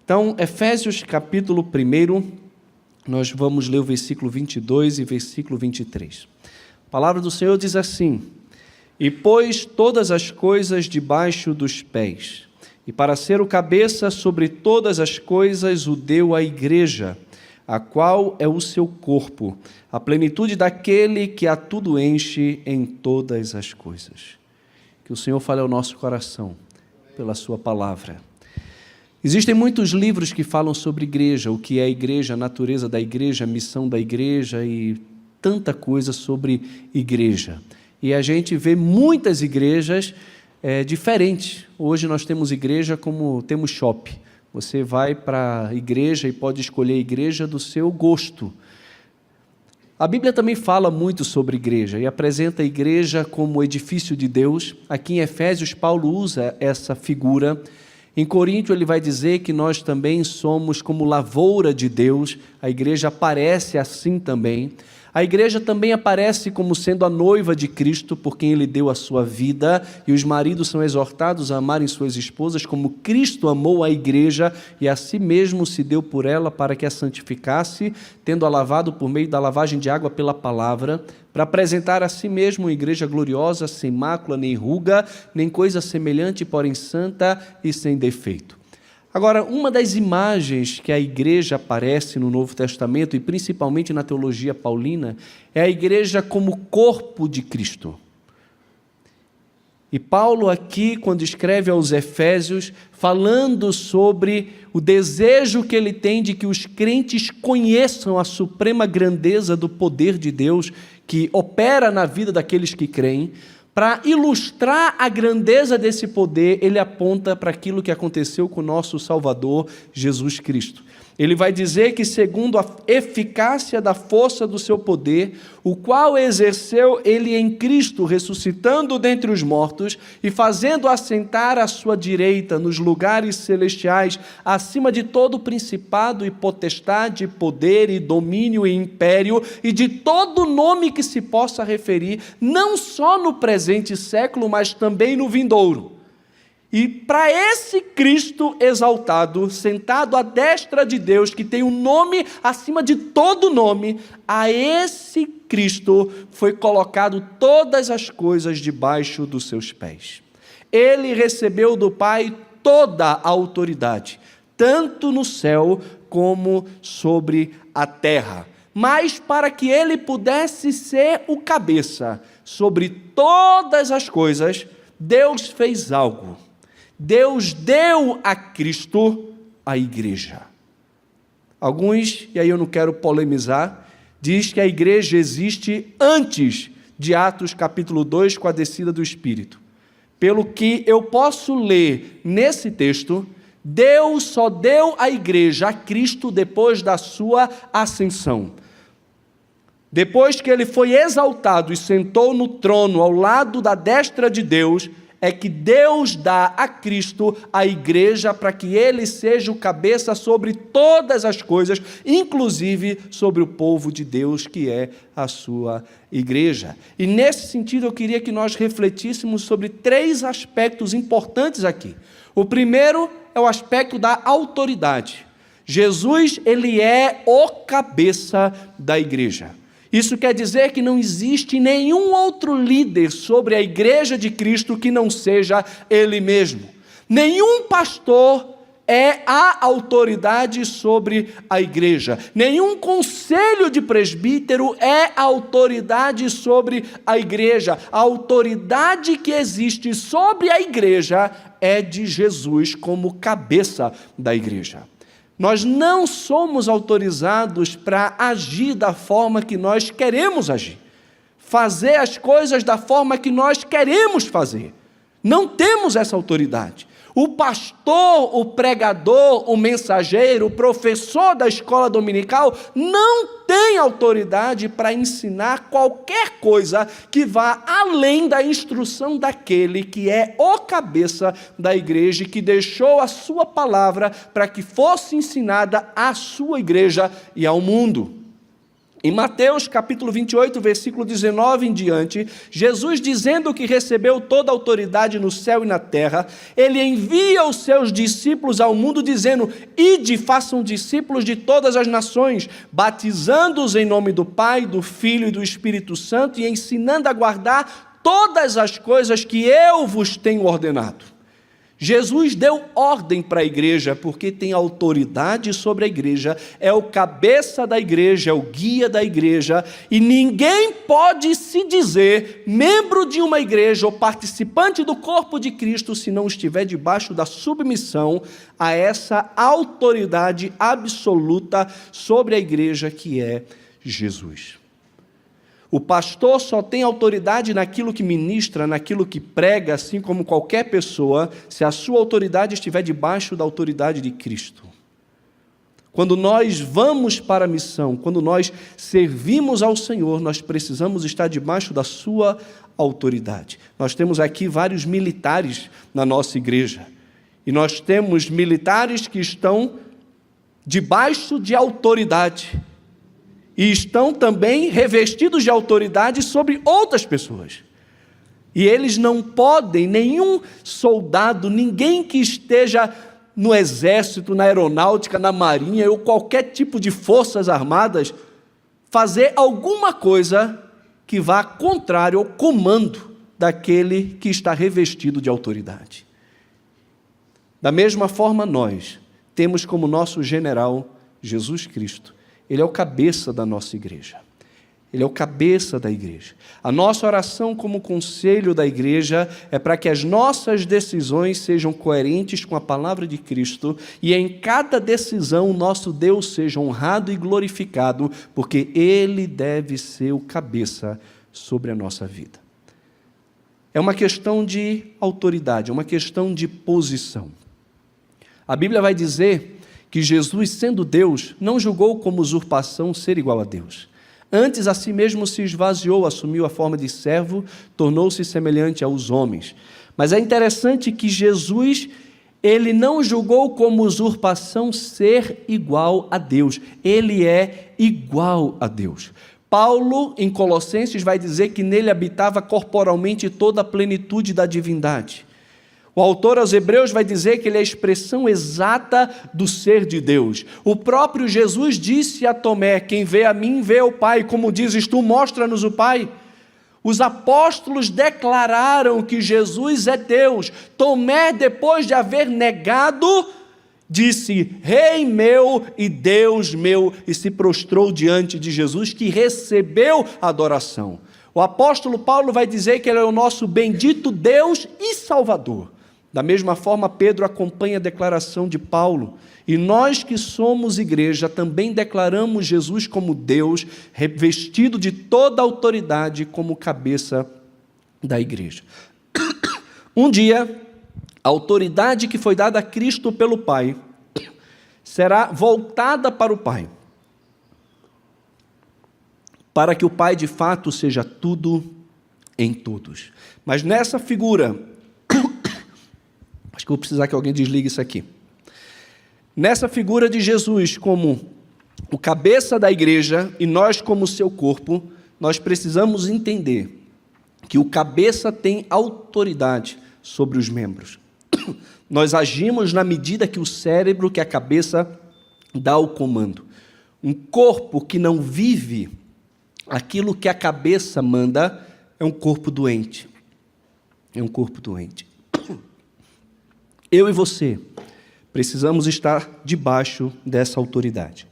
Então, Efésios capítulo 1, nós vamos ler o versículo 22 e versículo 23. A palavra do Senhor diz assim: E pôs todas as coisas debaixo dos pés, e para ser o cabeça sobre todas as coisas o deu à igreja, a qual é o seu corpo, a plenitude daquele que a tudo enche em todas as coisas. Que o Senhor fale ao nosso coração, pela sua palavra. Existem muitos livros que falam sobre igreja, o que é a igreja, a natureza da igreja, a missão da igreja e tanta coisa sobre igreja. E a gente vê muitas igrejas diferentes. Hoje nós temos igreja como temos shopping. Você vai para a igreja e pode escolher a igreja do seu gosto. A Bíblia também fala muito sobre igreja e apresenta a igreja como edifício de Deus. Aqui em Efésios, Paulo usa essa figura. Em Coríntio, ele vai dizer que nós também somos como lavoura de Deus. A igreja aparece assim também. A igreja também aparece como sendo a noiva de Cristo, por quem ele deu a sua vida, e os maridos são exortados a amarem suas esposas como Cristo amou a igreja e a si mesmo se deu por ela para que a santificasse, tendo-a lavado por meio da lavagem de água pela palavra, para apresentar a si mesmo uma igreja gloriosa, sem mácula, nem ruga, nem coisa semelhante, porém santa e sem defeito. Agora, uma das imagens que a igreja aparece no Novo Testamento, e principalmente na teologia paulina, é a igreja como corpo de Cristo. E Paulo aqui, quando escreve aos Efésios, falando sobre o desejo que ele tem de que os crentes conheçam a suprema grandeza do poder de Deus, que opera na vida daqueles que creem, para ilustrar a grandeza desse poder, ele aponta para aquilo que aconteceu com o nosso Salvador, Jesus Cristo. Ele vai dizer que segundo a eficácia da força do seu poder, o qual exerceu ele em Cristo, ressuscitando dentre os mortos e fazendo assentar à sua direita nos lugares celestiais, acima de todo principado e potestade, poder e domínio e império, e de todo nome que se possa referir, não só no presente século, mas também no vindouro. E para esse Cristo exaltado, sentado à destra de Deus, que tem um nome acima de todo nome, a esse Cristo foi colocado todas as coisas debaixo dos seus pés. Ele recebeu do Pai toda a autoridade, tanto no céu como sobre a terra. Mas para que ele pudesse ser o cabeça sobre todas as coisas, Deus fez algo. Deus deu a Cristo a igreja. Alguns, e aí eu não quero polemizar, diz que a igreja existe antes de Atos capítulo 2, com a descida do Espírito. Pelo que eu posso ler nesse texto, Deus só deu a igreja a Cristo depois da sua ascensão. Depois que ele foi exaltado e sentou no trono ao lado da destra de Deus, é que Deus dá a Cristo a igreja para que ele seja o cabeça sobre todas as coisas, inclusive sobre o povo de Deus, que é a sua igreja. E nesse sentido eu queria que nós refletíssemos sobre 3 aspectos importantes aqui. O primeiro é o aspecto da autoridade. Jesus, ele é o cabeça da igreja. Isso quer dizer que não existe nenhum outro líder sobre a igreja de Cristo que não seja ele mesmo. Nenhum pastor é a autoridade sobre a igreja. Nenhum conselho de presbítero é a autoridade sobre a igreja. A autoridade que existe sobre a igreja é de Jesus como cabeça da igreja. Nós não somos autorizados para agir da forma que nós queremos agir, fazer as coisas da forma que nós queremos fazer. Não temos essa autoridade. O pastor, o pregador, o mensageiro, o professor da escola dominical não tem autoridade para ensinar qualquer coisa que vá além da instrução daquele que é o cabeça da igreja e que deixou a sua palavra para que fosse ensinada à sua igreja e ao mundo. Em Mateus capítulo 28, versículo 19 em diante, Jesus dizendo que recebeu toda a autoridade no céu e na terra, ele envia os seus discípulos ao mundo dizendo: ide, façam discípulos de todas as nações, batizando-os em nome do Pai, do Filho e do Espírito Santo e ensinando a guardar todas as coisas que eu vos tenho ordenado. Jesus deu ordem para a igreja, porque tem autoridade sobre a igreja, é o cabeça da igreja, é o guia da igreja, e ninguém pode se dizer membro de uma igreja ou participante do corpo de Cristo se não estiver debaixo da submissão a essa autoridade absoluta sobre a igreja que é Jesus. O pastor só tem autoridade naquilo que ministra, naquilo que prega, assim como qualquer pessoa, se a sua autoridade estiver debaixo da autoridade de Cristo. Quando nós vamos para a missão, quando nós servimos ao Senhor, nós precisamos estar debaixo da sua autoridade. Nós temos aqui vários militares na nossa igreja, e nós temos militares que estão debaixo de autoridade, e estão também revestidos de autoridade sobre outras pessoas. E eles não podem, nenhum soldado, ninguém que esteja no exército, na aeronáutica, na marinha ou qualquer tipo de forças armadas, fazer alguma coisa que vá contrário ao comando daquele que está revestido de autoridade. Da mesma forma, nós temos como nosso general Jesus Cristo. Ele é o cabeça da nossa igreja. Ele é o cabeça da igreja. A nossa oração como conselho da igreja é para que as nossas decisões sejam coerentes com a palavra de Cristo e em cada decisão o nosso Deus seja honrado e glorificado, porque Ele deve ser o cabeça sobre a nossa vida. É uma questão de autoridade, é uma questão de posição. A Bíblia vai dizer que Jesus, sendo Deus, não julgou como usurpação ser igual a Deus. Antes, a si mesmo se esvaziou, assumiu a forma de servo, tornou-se semelhante aos homens. Mas é interessante que Jesus, ele não julgou como usurpação ser igual a Deus. Ele é igual a Deus. Paulo, em Colossenses, vai dizer que nele habitava corporalmente toda a plenitude da divindade. O autor aos Hebreus vai dizer que ele é a expressão exata do ser de Deus. O próprio Jesus disse a Tomé: quem vê a mim, vê o Pai. Como dizes tu, mostra-nos o Pai. Os apóstolos declararam que Jesus é Deus. Tomé, depois de haver negado, disse: Rei meu e Deus meu, e se prostrou diante de Jesus, que recebeu a adoração. O apóstolo Paulo vai dizer que ele é o nosso bendito Deus e Salvador. Da mesma forma, Pedro acompanha a declaração de Paulo. E nós que somos igreja também declaramos Jesus como Deus, revestido de toda a autoridade como cabeça da igreja. Um dia, a autoridade que foi dada a Cristo pelo Pai será voltada para o Pai, para que o Pai de fato seja tudo em todos. Mas nessa figura, acho que vou precisar que alguém desligue isso aqui. Nessa figura de Jesus como o cabeça da igreja e nós como seu corpo, nós precisamos entender que o cabeça tem autoridade sobre os membros. Nós agimos na medida que o cérebro, que a cabeça, dá o comando. Um corpo que não vive aquilo que a cabeça manda é um corpo doente. É um corpo doente. Eu e você precisamos estar debaixo dessa autoridade.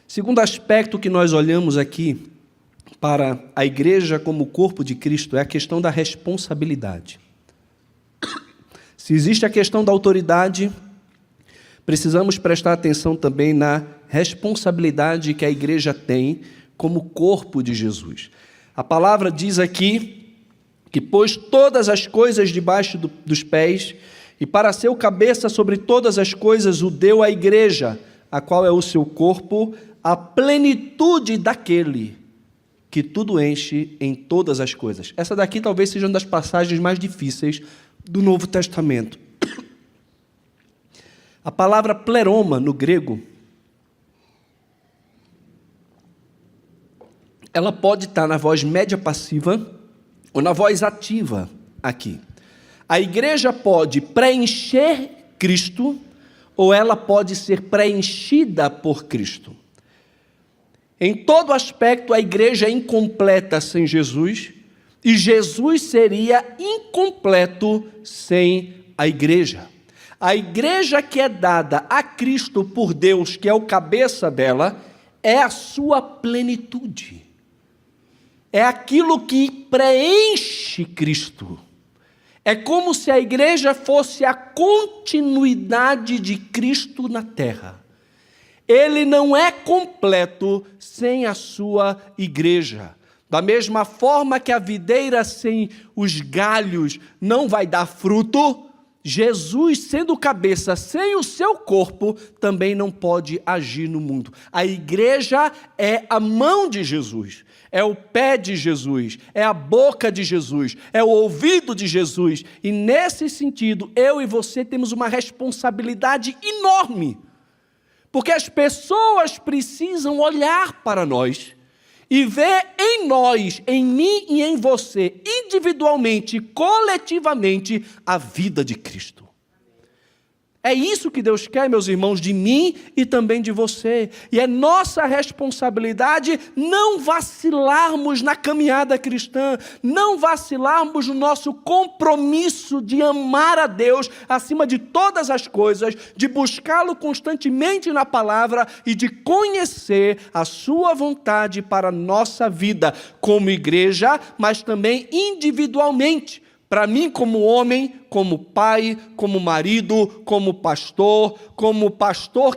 Segundo aspecto que nós olhamos aqui para a igreja como corpo de Cristo é a questão da responsabilidade. Se existe a questão da autoridade, precisamos prestar atenção também na responsabilidade que a igreja tem como corpo de Jesus. A palavra diz aqui que pôs todas as coisas debaixo dos pés, e para ser o cabeça sobre todas as coisas o deu à igreja, a qual é o seu corpo, a plenitude daquele que tudo enche em todas as coisas. Essa daqui talvez seja uma das passagens mais difíceis do Novo Testamento. A palavra pleroma, no grego, ela pode estar na voz média passiva ou na voz ativa aqui. A igreja pode preencher Cristo ou ela pode ser preenchida por Cristo. Em todo aspecto, a igreja é incompleta sem Jesus e Jesus seria incompleto sem a igreja. A igreja que é dada a Cristo por Deus, que é o cabeça dela, é a sua plenitude. É aquilo que preenche Cristo. É como se a igreja fosse a continuidade de Cristo na terra. Ele não é completo sem a sua igreja. Da mesma forma que a videira sem os galhos não vai dar fruto, Jesus, sendo cabeça, sem o seu corpo, também não pode agir no mundo. A igreja é a mão de Jesus, é o pé de Jesus, é a boca de Jesus, é o ouvido de Jesus. E nesse sentido, eu e você temos uma responsabilidade enorme, porque as pessoas precisam olhar para nós e ver em nós, em mim e em você, individualmente, coletivamente, a vida de Cristo. É isso que Deus quer, meus irmãos, de mim e também de você. E é nossa responsabilidade não vacilarmos na caminhada cristã, não vacilarmos no nosso compromisso de amar a Deus acima de todas as coisas, de buscá-lo constantemente na palavra e de conhecer a sua vontade para a nossa vida como igreja, mas também individualmente. Para mim, como homem, como pai, como marido, como pastor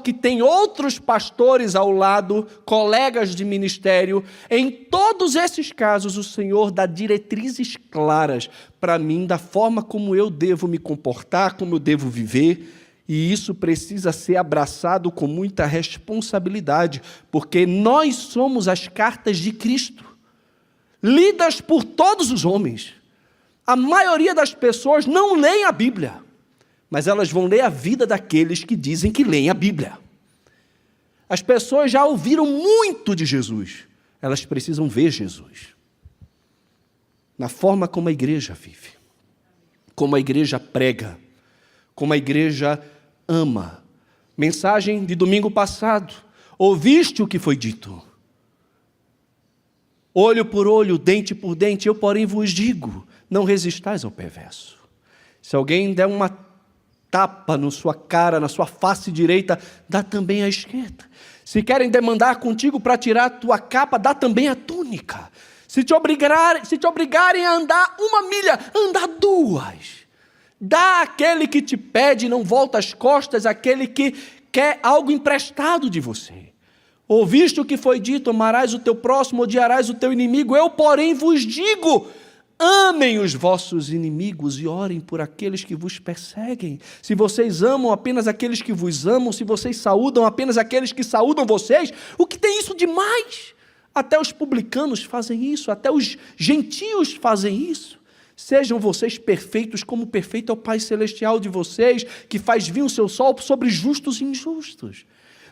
que tem outros pastores ao lado, colegas de ministério, em todos esses casos o Senhor dá diretrizes claras para mim da forma como eu devo me comportar, como eu devo viver, e isso precisa ser abraçado com muita responsabilidade, porque nós somos as cartas de Cristo, lidas por todos os homens. A maioria das pessoas não leem a Bíblia, mas elas vão ler a vida daqueles que dizem que leem a Bíblia. As pessoas já ouviram muito de Jesus, elas precisam ver Jesus. Na forma como a igreja vive, como a igreja prega, como a igreja ama. Mensagem de domingo passado, ouviste o que foi dito? Olho por olho, dente por dente, eu porém vos digo, não resistais ao perverso. Se alguém der uma tapa na sua cara, na sua face direita, dá também a esquerda. Se querem demandar contigo para tirar a tua capa, dá também a túnica. Se te obrigarem a andar 1 milha, anda 2. Dá àquele que te pede, não volta as costas, àquele que quer algo emprestado de você. Ouviste o que foi dito, amarás o teu próximo, odiarás o teu inimigo. Eu, porém, vos digo, amem os vossos inimigos e orem por aqueles que vos perseguem. Se vocês amam apenas aqueles que vos amam, se vocês saúdam apenas aqueles que saúdam vocês, o que tem isso de mais? Até os publicanos fazem isso, até os gentios fazem isso. Sejam vocês perfeitos como perfeito é o Pai Celestial de vocês, que faz vir o seu sol sobre justos e injustos.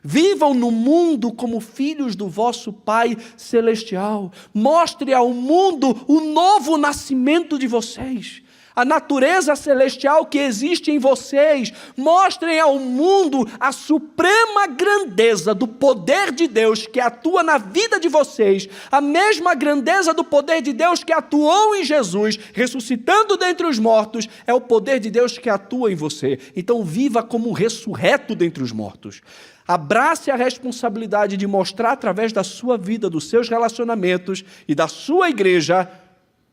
Vivam no mundo como filhos do vosso Pai Celestial. Mostre ao mundo o novo nascimento de vocês, a natureza celestial que existe em vocês. Mostrem ao mundo a suprema grandeza do poder de Deus que atua na vida de vocês, a mesma grandeza do poder de Deus que atuou em Jesus, ressuscitando dentre os mortos, é o poder de Deus que atua em você. Então viva como um ressurreto dentre os mortos. Abrace a responsabilidade de mostrar através da sua vida, dos seus relacionamentos e da sua igreja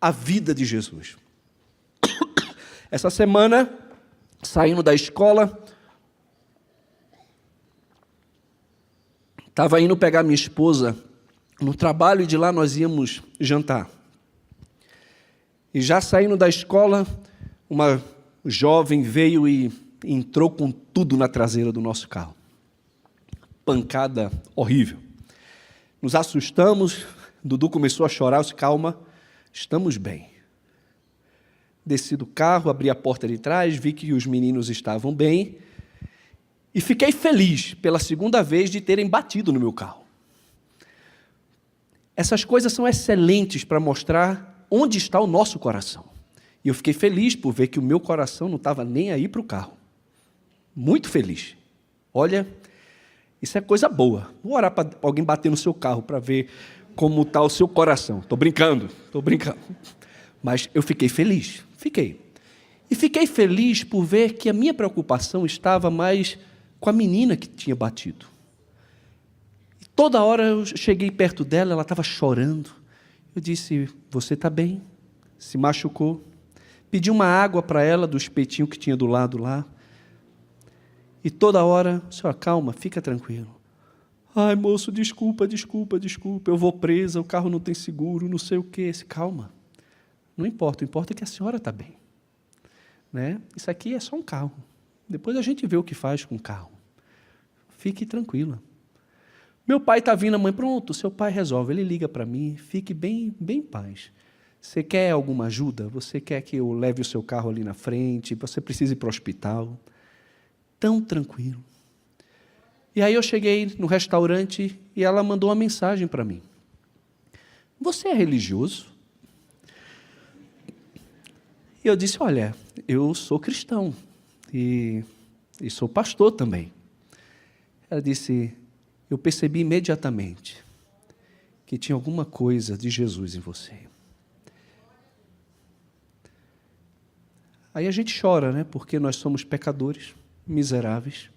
a vida de Jesus. Essa semana, saindo da escola, estava indo pegar minha esposa no trabalho e de lá nós íamos jantar. E já saindo da escola, uma jovem veio e entrou com tudo na traseira do nosso carro. Pancada horrível. Nos assustamos, Dudu começou a chorar, eu disse, calma, estamos bem. Desci do carro, abri a porta de trás, vi que os meninos estavam bem e fiquei feliz pela segunda vez de terem batido no meu carro. Essas coisas são excelentes para mostrar onde está o nosso coração. E eu fiquei feliz por ver que o meu coração não estava nem aí para o carro. Muito feliz. Olha, isso é coisa boa. Vou orar para alguém bater no seu carro para ver como está o seu coração. Estou brincando. Mas eu fiquei feliz, fiquei. E fiquei feliz por ver que a minha preocupação estava mais com a menina que tinha batido. E toda hora eu cheguei perto dela, ela estava chorando. Eu disse, você está bem? Se machucou? Pedi uma água para ela do espetinho que tinha do lado lá. E toda hora, senhora, calma, fica tranquilo. Ai, moço, desculpa, eu vou presa, o carro não tem seguro, não sei o quê. Calma, não importa, o importa é que a senhora está bem. Né? Isso aqui é só um carro. Depois a gente vê o que faz com o carro. Fique tranquila. Meu pai está vindo, a mãe, pronto, seu pai resolve. Ele liga para mim, fique bem em paz. Você quer alguma ajuda? Você quer que eu leve o seu carro ali na frente? Você precisa ir para o hospital? Tão tranquilo. E aí eu cheguei no restaurante e ela mandou uma mensagem para mim. Você é religioso? E eu disse, olha, eu sou cristão e sou pastor também. Ela disse, eu percebi imediatamente que tinha alguma coisa de Jesus em você. Aí a gente chora, né? Porque nós somos pecadores, miseráveis.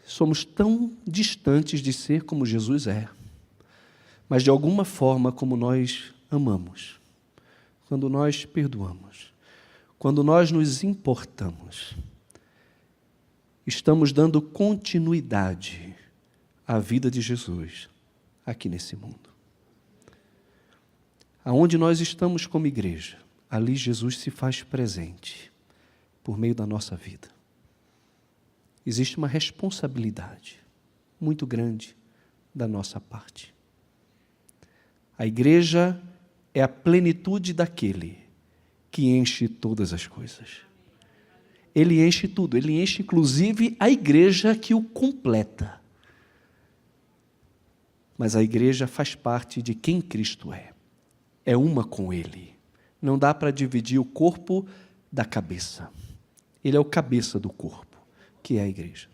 Somos tão distantes de ser como Jesus é. Mas de alguma forma, como nós amamos, quando nós perdoamos, quando nós nos importamos, estamos dando continuidade à vida de Jesus aqui nesse mundo. Aonde nós estamos como igreja, ali Jesus se faz presente por meio da nossa vida. Existe uma responsabilidade muito grande da nossa parte. A igreja é a plenitude daquele que enche todas as coisas. Ele enche tudo, ele enche inclusive a igreja que o completa. Mas a igreja faz parte de quem Cristo é. É uma com ele. Não dá para dividir o corpo da cabeça. Ele é o cabeça do corpo, que é a igreja.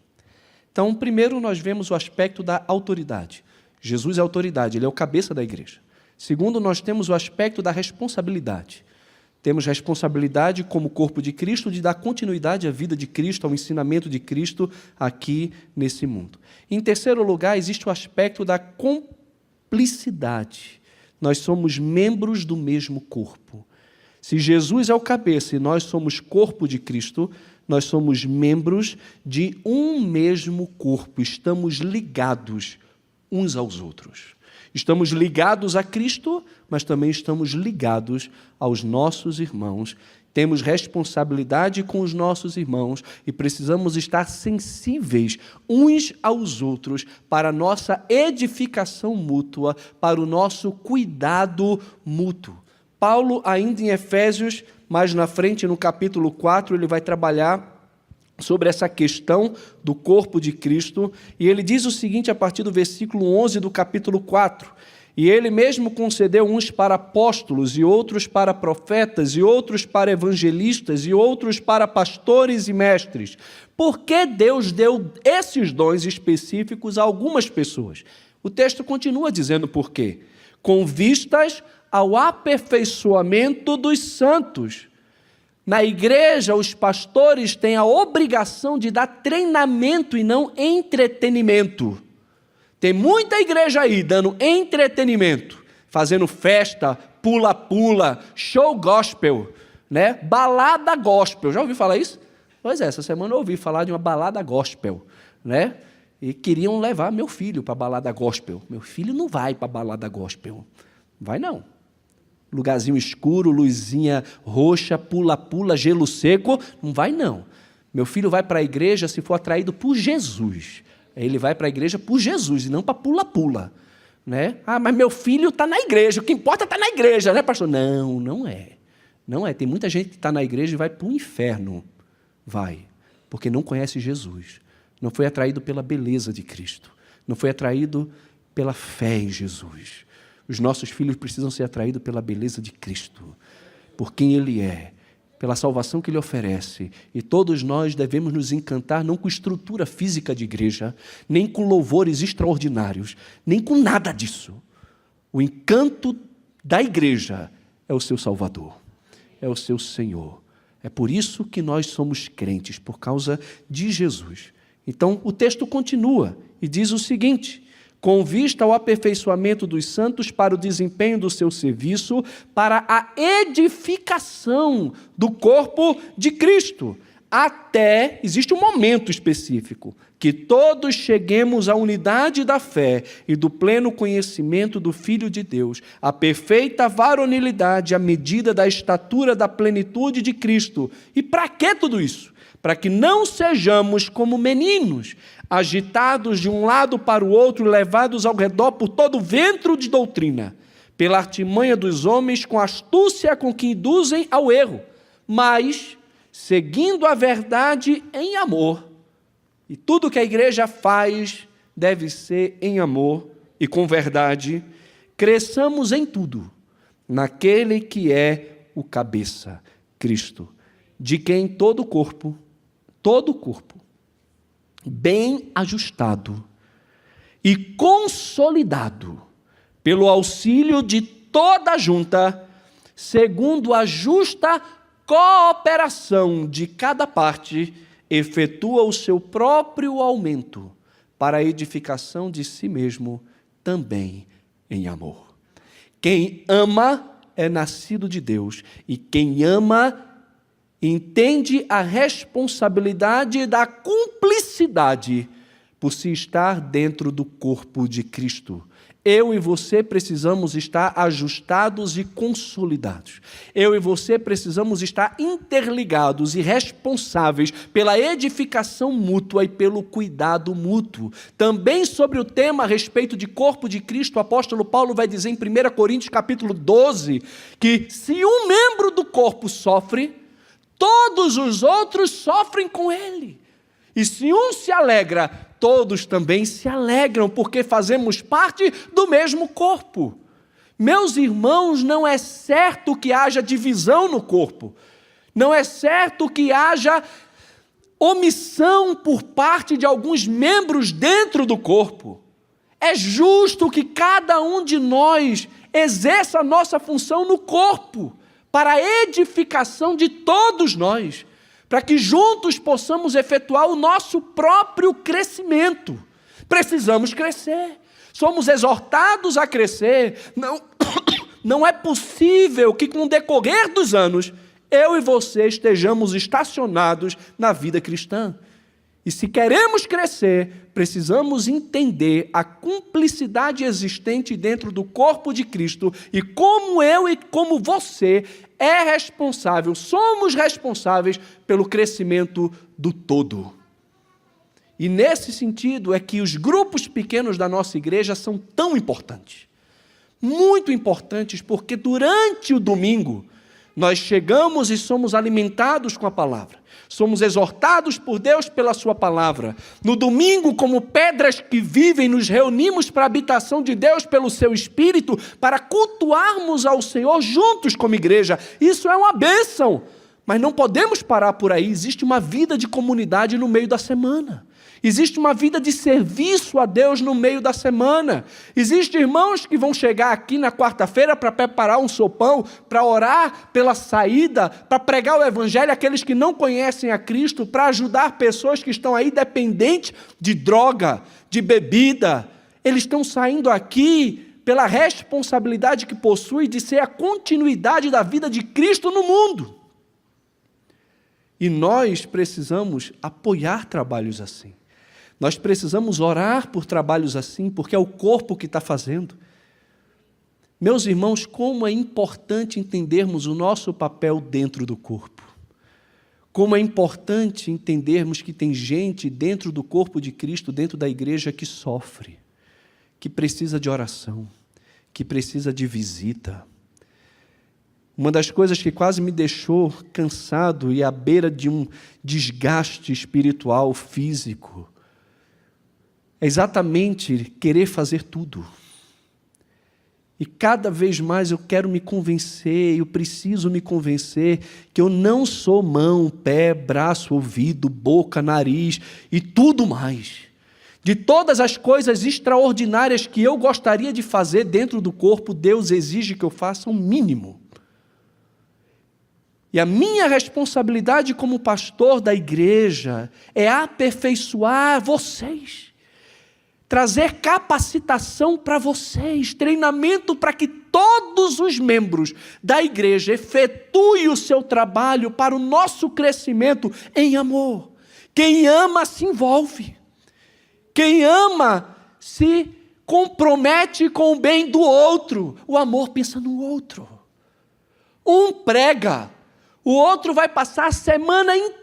Então, primeiro nós vemos o aspecto da autoridade. Jesus é autoridade, ele é o cabeça da igreja. Segundo, nós temos o aspecto da responsabilidade. Temos responsabilidade como corpo de Cristo de dar continuidade à vida de Cristo, ao ensinamento de Cristo aqui nesse mundo. Em terceiro lugar, existe o aspecto da cumplicidade. Nós somos membros do mesmo corpo. Se Jesus é o cabeça e nós somos corpo de Cristo, nós somos membros de um mesmo corpo, estamos ligados uns aos outros. Estamos ligados a Cristo, mas também estamos ligados aos nossos irmãos. Temos responsabilidade com os nossos irmãos e precisamos estar sensíveis uns aos outros para a nossa edificação mútua, para o nosso cuidado mútuo. Paulo, ainda em Efésios, mais na frente, no capítulo 4, ele vai trabalhar sobre essa questão do corpo de Cristo, e ele diz o seguinte a partir do versículo 11 do capítulo 4, e ele mesmo concedeu uns para apóstolos, e outros para profetas, e outros para evangelistas, e outros para pastores e mestres. Por que Deus deu esses dons específicos a algumas pessoas? O texto continua dizendo por quê. Com vistas ao aperfeiçoamento dos santos. Na igreja, os pastores têm a obrigação de dar treinamento e não entretenimento. Tem muita igreja aí dando entretenimento, fazendo festa, pula-pula, show gospel, né? Balada gospel. Já ouviu falar isso? Pois é, essa semana eu ouvi falar de uma balada gospel, né? E queriam levar meu filho para a balada gospel. Meu filho não vai para a balada gospel. Vai não. Lugarzinho escuro, luzinha roxa, pula-pula, gelo seco, não vai não. Meu filho vai para a igreja se for atraído por Jesus. Ele vai para a igreja por Jesus e não para pula-pula. Né? Ah, mas meu filho está na igreja, o que importa é estar na igreja, né, pastor? Não, não é. Não é. Tem muita gente que está na igreja e vai para o inferno. Vai, porque não conhece Jesus. Não foi atraído pela beleza de Cristo. Não foi atraído pela fé em Jesus. Os nossos filhos precisam ser atraídos pela beleza de Cristo, por quem Ele é, pela salvação que Ele oferece. E todos nós devemos nos encantar não com estrutura física de igreja, nem com louvores extraordinários, nem com nada disso. O encanto da igreja é o seu Salvador, é o seu Senhor. É por isso que nós somos crentes, por causa de Jesus. Então, o texto continua e diz o seguinte: com vista ao aperfeiçoamento dos santos para o desempenho do seu serviço, para a edificação do corpo de Cristo, até, existe um momento específico, que todos cheguemos à unidade da fé e do pleno conhecimento do Filho de Deus, à perfeita varonilidade, à medida da estatura da plenitude de Cristo. E para que tudo isso? Para que não sejamos como meninos, agitados de um lado para o outro, levados ao redor por todo vento de doutrina, pela artimanha dos homens, com astúcia com que induzem ao erro, mas seguindo a verdade em amor. E tudo que a igreja faz deve ser em amor e com verdade. Cresçamos em tudo, naquele que é o cabeça, Cristo, de quem todo o corpo, bem ajustado e consolidado pelo auxílio de toda a junta, segundo a justa cooperação de cada parte, efetua o seu próprio aumento para a edificação de si mesmo, também em amor. Quem ama é nascido de Deus, e quem ama entende a responsabilidade da cumplicidade por se estar dentro do corpo de Cristo. Eu e você precisamos estar ajustados e consolidados. Eu e você precisamos estar interligados e responsáveis pela edificação mútua e pelo cuidado mútuo. Também sobre o tema a respeito de corpo de Cristo, o apóstolo Paulo vai dizer em 1 Coríntios capítulo 12, que se um membro do corpo sofre, todos os outros sofrem com ele. E se um se alegra, todos também se alegram, porque fazemos parte do mesmo corpo. Meus irmãos, não é certo que haja divisão no corpo. Não é certo que haja omissão por parte de alguns membros dentro do corpo. É justo que cada um de nós exerça a nossa função no corpo, para a edificação de todos nós, para que juntos possamos efetuar o nosso próprio crescimento. Precisamos crescer, somos exortados a crescer. Não é possível que com o decorrer dos anos, eu e você estejamos estacionados na vida cristã. E se queremos crescer, precisamos entender a cumplicidade existente dentro do corpo de Cristo e como eu e como você é responsável, somos responsáveis pelo crescimento do todo. E nesse sentido é que os grupos pequenos da nossa igreja são tão importantes. Muito importantes, porque durante o domingo nós chegamos e somos alimentados com a palavra. Somos exortados por Deus pela sua palavra. No domingo, como pedras que vivem, nos reunimos para a habitação de Deus pelo seu Espírito, para cultuarmos ao Senhor juntos como igreja. Isso é uma bênção, mas não podemos parar por aí. Existe uma vida de comunidade no meio da semana. Existe uma vida de serviço a Deus no meio da semana. Existem irmãos que vão chegar aqui na quarta-feira para preparar um sopão, para orar pela saída, para pregar o evangelho àqueles que não conhecem a Cristo, para ajudar pessoas que estão aí dependentes de droga, de bebida. Eles estão saindo aqui pela responsabilidade que possui de ser a continuidade da vida de Cristo no mundo. E nós precisamos apoiar trabalhos assim. Nós precisamos orar por trabalhos assim, porque é o corpo que está fazendo. Meus irmãos, como é importante entendermos o nosso papel dentro do corpo. Como é importante entendermos que tem gente dentro do corpo de Cristo, dentro da igreja, que sofre, que precisa de oração, que precisa de visita. Uma das coisas que quase me deixou cansado e à beira de um desgaste espiritual, físico, é exatamente querer fazer tudo. E cada vez mais eu quero me convencer, eu preciso me convencer que eu não sou mão, pé, braço, ouvido, boca, nariz e tudo mais. De todas as coisas extraordinárias que eu gostaria de fazer dentro do corpo, Deus exige que eu faça um mínimo. E a minha responsabilidade como pastor da igreja é aperfeiçoar vocês. Trazer capacitação para vocês, treinamento para que todos os membros da igreja efetuem o seu trabalho para o nosso crescimento em amor. Quem ama se envolve. Quem ama se compromete com o bem do outro. O amor pensa no outro. Um prega, o outro vai passar a semana inteira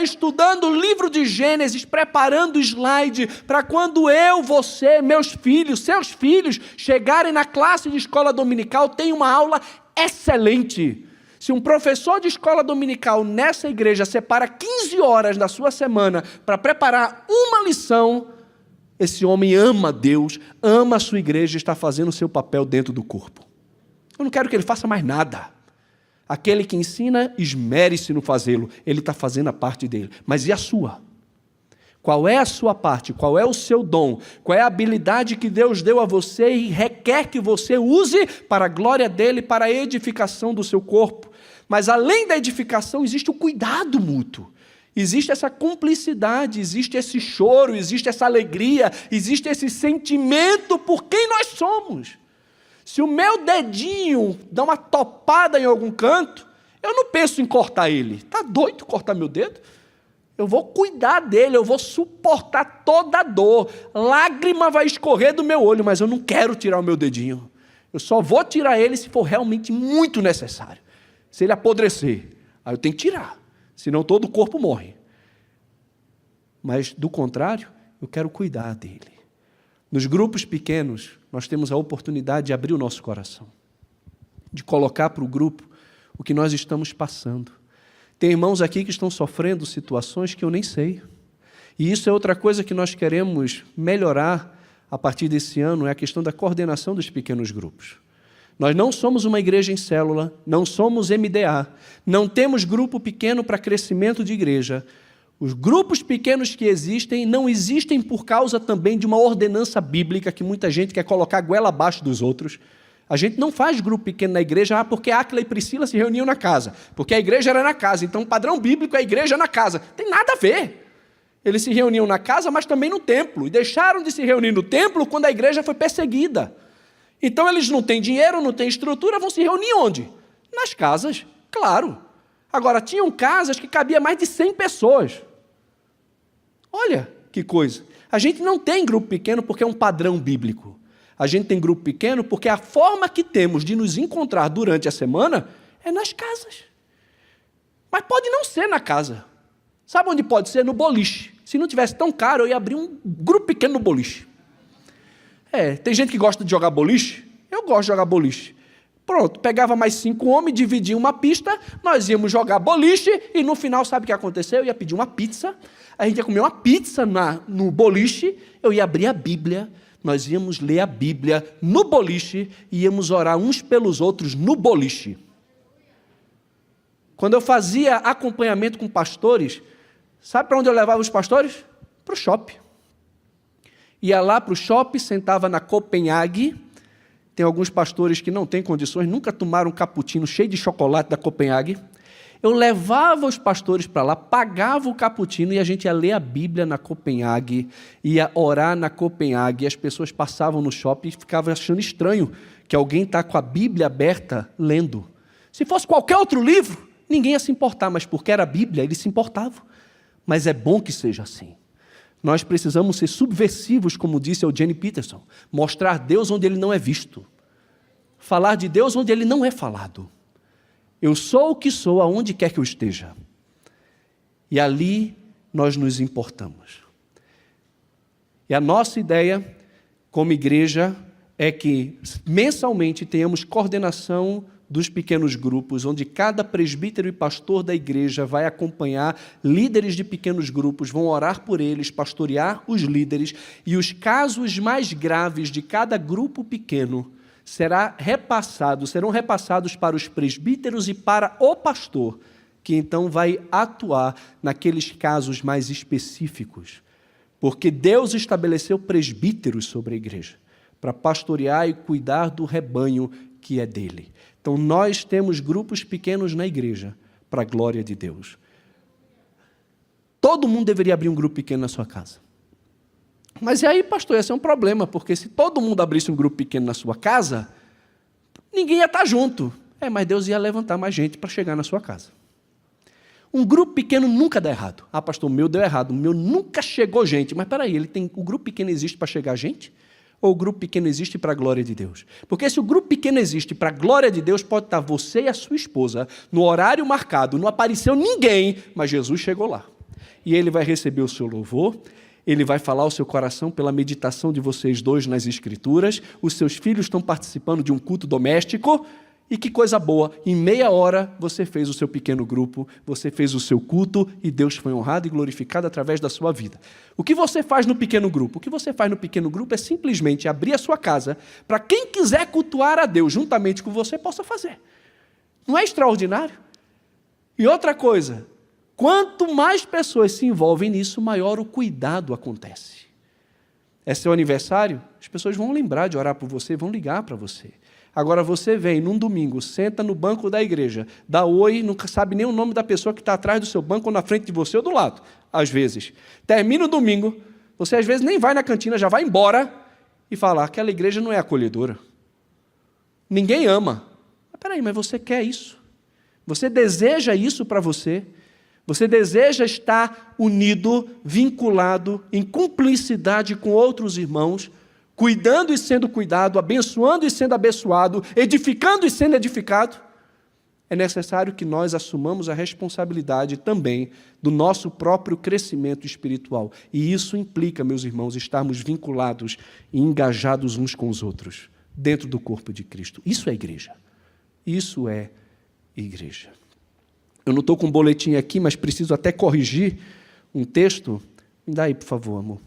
estudando o livro de Gênesis, preparando o slide, para quando eu, você, meus filhos, seus filhos, chegarem na classe de escola dominical, tem uma aula excelente. Se um professor de escola dominical nessa igreja separa 15 horas da sua semana para preparar uma lição, esse homem ama Deus, ama a sua igreja e está fazendo o seu papel dentro do corpo. Eu não quero que ele faça mais nada. Aquele que ensina, esmere-se no fazê-lo. Ele está fazendo a parte dele. Mas e a sua? Qual é a sua parte? Qual é o seu dom? Qual é a habilidade que Deus deu a você e requer que você use para a glória dele, para a edificação do seu corpo? Mas além da edificação, existe o cuidado mútuo. Existe essa cumplicidade, existe esse choro, existe essa alegria, existe esse sentimento por quem nós somos. Se o meu dedinho dá uma topada em algum canto, eu não penso em cortar ele. Está doido cortar meu dedo? Eu vou cuidar dele, eu vou suportar toda a dor. Lágrima vai escorrer do meu olho, mas eu não quero tirar o meu dedinho. Eu só vou tirar ele se for realmente muito necessário. Se ele apodrecer, aí eu tenho que tirar, senão todo o corpo morre. Mas, do contrário, eu quero cuidar dele. Nos grupos pequenos, nós temos a oportunidade de abrir o nosso coração, de colocar para o grupo o que nós estamos passando. Tem irmãos aqui que estão sofrendo situações que eu nem sei. E isso é outra coisa que nós queremos melhorar a partir desse ano, é a questão da coordenação dos pequenos grupos. Nós não somos uma igreja em célula, não somos MDA, não temos grupo pequeno para crescimento de igreja. Os grupos pequenos que existem, não existem por causa também de uma ordenança bíblica que muita gente quer colocar a goela abaixo dos outros. A gente não faz grupo pequeno na igreja porque Áquila e Priscila se reuniam na casa, porque a igreja era na casa, então o padrão bíblico é a igreja na casa. Tem nada a ver. Eles se reuniam na casa, mas também no templo, e deixaram de se reunir no templo quando a igreja foi perseguida. Então eles não têm dinheiro, não têm estrutura, vão se reunir onde? Nas casas, claro. Agora, tinham casas que cabia mais de 100 pessoas. Olha que coisa. A gente não tem grupo pequeno porque é um padrão bíblico. A gente tem grupo pequeno porque a forma que temos de nos encontrar durante a semana é nas casas. Mas pode não ser na casa. Sabe onde pode ser? No boliche. Se não tivesse tão caro, eu ia abrir um grupo pequeno no boliche. Tem gente que gosta de jogar boliche. Eu gosto de jogar boliche. Pronto, pegava mais 5 homens, dividia uma pista, nós íamos jogar boliche e no final, sabe o que aconteceu? Eu ia pedir uma pizza, a gente ia comer uma pizza no boliche, eu ia abrir a Bíblia, nós íamos ler a Bíblia no boliche e íamos orar uns pelos outros no boliche. Quando eu fazia acompanhamento com pastores, sabe para onde eu levava os pastores? Para o shopping. Ia lá para o shopping, sentava na Copenhague. Tem alguns pastores que não têm condições, nunca tomaram um cappuccino cheio de chocolate da Copenhague. Eu levava os pastores para lá, pagava o cappuccino e a gente ia ler a Bíblia na Copenhague, ia orar na Copenhague, e as pessoas passavam no shopping e ficavam achando estranho que alguém está com a Bíblia aberta lendo. Se fosse qualquer outro livro, ninguém ia se importar, mas porque era a Bíblia, eles se importavam. Mas é bom que seja assim. Nós precisamos ser subversivos, como disse Eugene Peterson, mostrar Deus onde Ele não é visto, falar de Deus onde Ele não é falado. Eu sou o que sou aonde quer que eu esteja. E ali nós nos importamos. E a nossa ideia, como igreja, é que mensalmente tenhamos coordenação dos pequenos grupos, onde cada presbítero e pastor da igreja vai acompanhar líderes de pequenos grupos, vão orar por eles, pastorear os líderes, e os casos mais graves de cada grupo pequeno serão repassados para os presbíteros e para o pastor, que então vai atuar naqueles casos mais específicos. Porque Deus estabeleceu presbíteros sobre a igreja, para pastorear e cuidar do rebanho que é dele. Então, nós temos grupos pequenos na igreja, para a glória de Deus. Todo mundo deveria abrir um grupo pequeno na sua casa. Mas e aí, pastor, esse é um problema, porque se todo mundo abrisse um grupo pequeno na sua casa, ninguém ia estar junto. Mas Deus ia levantar mais gente para chegar na sua casa. Um grupo pequeno nunca dá errado. Pastor, o meu deu errado, o meu nunca chegou gente. Mas peraí, o grupo pequeno existe para chegar gente? Ou o grupo pequeno existe para a glória de Deus? Porque se o grupo pequeno existe para a glória de Deus, pode estar você e a sua esposa no horário marcado, não apareceu ninguém, mas Jesus chegou lá. E ele vai receber o seu louvor, ele vai falar ao seu coração pela meditação de vocês dois nas Escrituras, os seus filhos estão participando de um culto doméstico, e que coisa boa, em meia hora você fez o seu pequeno grupo, você fez o seu culto, e Deus foi honrado e glorificado através da sua vida. O que você faz no pequeno grupo? O que você faz no pequeno grupo é simplesmente abrir a sua casa, para quem quiser cultuar a Deus juntamente com você, possa fazer. Não é extraordinário? E outra coisa, quanto mais pessoas se envolvem nisso, maior o cuidado acontece. É seu aniversário? As pessoas vão lembrar de orar por você, vão ligar para você. Agora você vem num domingo, senta no banco da igreja, dá oi, nunca sabe nem o nome da pessoa que está atrás do seu banco, ou na frente de você ou do lado, às vezes. Termina o domingo, você às vezes nem vai na cantina, já vai embora e fala, aquela igreja não é acolhedora. Ninguém ama. Peraí, mas você quer isso? Você deseja isso para você? Você deseja estar unido, vinculado, em cumplicidade com outros irmãos, cuidando e sendo cuidado, abençoando e sendo abençoado, edificando e sendo edificado? É necessário que nós assumamos a responsabilidade também do nosso próprio crescimento espiritual. E isso implica, meus irmãos, estarmos vinculados e engajados uns com os outros, dentro do corpo de Cristo. Isso é igreja. Isso é igreja. Eu não estou com um boletim aqui, mas preciso até corrigir um texto. Me dá aí, por favor, amor.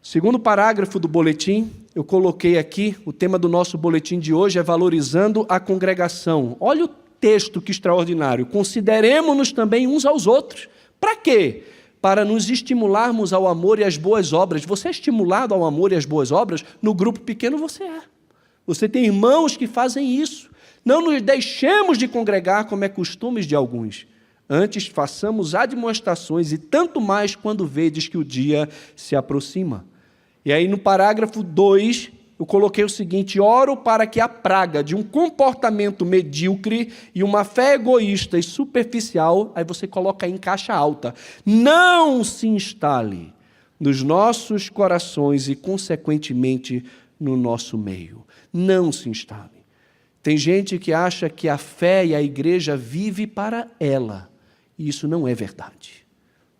Segundo parágrafo do boletim, eu coloquei aqui, o tema do nosso boletim de hoje é valorizando a congregação. Olha o texto que extraordinário. Consideremo-nos também uns aos outros. Para quê? Para nos estimularmos ao amor e às boas obras. Você é estimulado ao amor e às boas obras? No grupo pequeno você é. Você tem irmãos que fazem isso. Não nos deixemos de congregar como é costume de alguns. Antes façamos admoestações, e tanto mais quando vedes que o dia se aproxima. E aí no parágrafo 2, eu coloquei o seguinte: oro para que a praga de um comportamento medíocre e uma fé egoísta e superficial, aí você coloca aí em caixa alta, não se instale nos nossos corações e, consequentemente, no nosso meio. Não se instale. Tem gente que acha que a fé e a igreja vive para ela. E isso não é verdade.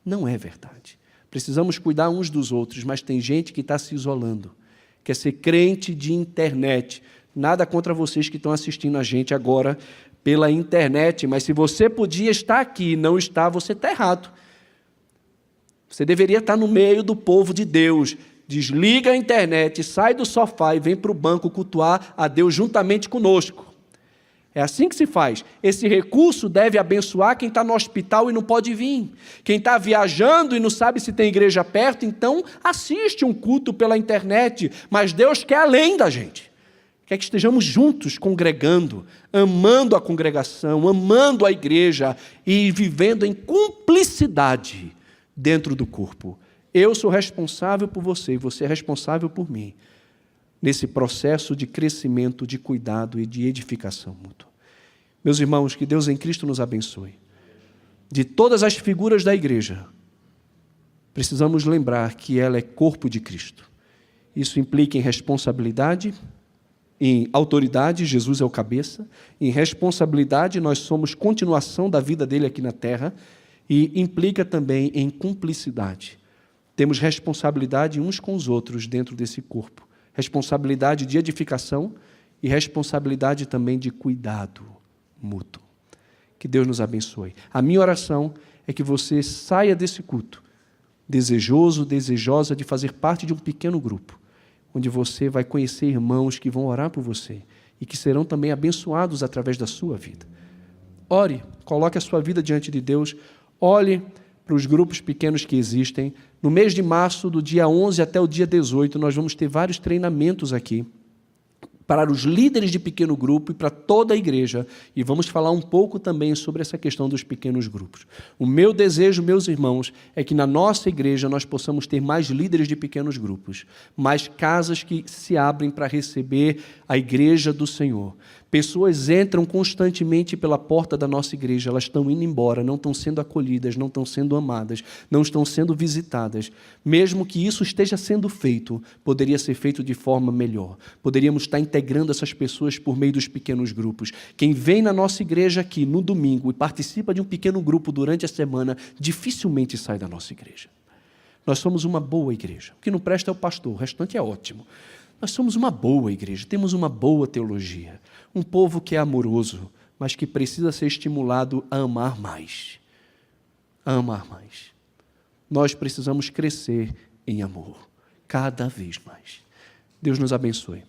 Não é verdade. Precisamos cuidar uns dos outros, mas tem gente que está se isolando. Quer ser crente de internet. Nada contra vocês que estão assistindo a gente agora pela internet, mas se você podia estar aqui e não está, você está errado. Você deveria estar no meio do povo de Deus. Desliga a internet, sai do sofá e vem para o banco cultuar a Deus juntamente conosco. É assim que se faz. Esse recurso deve abençoar quem está no hospital e não pode vir. Quem está viajando e não sabe se tem igreja perto, então assiste um culto pela internet. Mas Deus quer além da gente. Quer que estejamos juntos, congregando, amando a congregação, amando a igreja e vivendo em cumplicidade dentro do corpo. Eu sou responsável por você e você é responsável por mim, nesse processo de crescimento, de cuidado e de edificação mútua. Meus irmãos, que Deus em Cristo nos abençoe. De todas as figuras da igreja, precisamos lembrar que ela é corpo de Cristo. Isso implica em responsabilidade, em autoridade, Jesus é o cabeça. Em responsabilidade, nós somos continuação da vida dele aqui na terra. E implica também em cumplicidade. Temos responsabilidade uns com os outros dentro desse corpo. Responsabilidade de edificação e responsabilidade também de cuidado mútuo. Que Deus nos abençoe. A minha oração é que você saia desse culto desejoso, desejosa de fazer parte de um pequeno grupo, onde você vai conhecer irmãos que vão orar por você e que serão também abençoados através da sua vida. Ore, coloque a sua vida diante de Deus, olhe para os grupos pequenos que existem. No mês de março, do dia 11 até o dia 18, nós vamos ter vários treinamentos aqui para os líderes de pequeno grupo e para toda a igreja, e vamos falar um pouco também sobre essa questão dos pequenos grupos. O meu desejo, meus irmãos, é que na nossa igreja nós possamos ter mais líderes de pequenos grupos, mais casas que se abrem para receber a igreja do Senhor. Pessoas entram constantemente pela porta da nossa igreja, elas estão indo embora, não estão sendo acolhidas, não estão sendo amadas, não estão sendo visitadas. Mesmo que isso esteja sendo feito, poderia ser feito de forma melhor. Poderíamos estar integrando essas pessoas por meio dos pequenos grupos. Quem vem na nossa igreja aqui no domingo e participa de um pequeno grupo durante a semana, dificilmente sai da nossa igreja. Nós somos uma boa igreja. O que não presta é o pastor, o restante é ótimo. Nós somos uma boa igreja, temos uma boa teologia. Um povo que é amoroso, mas que precisa ser estimulado a amar mais. A amar mais. Nós precisamos crescer em amor, cada vez mais. Deus nos abençoe.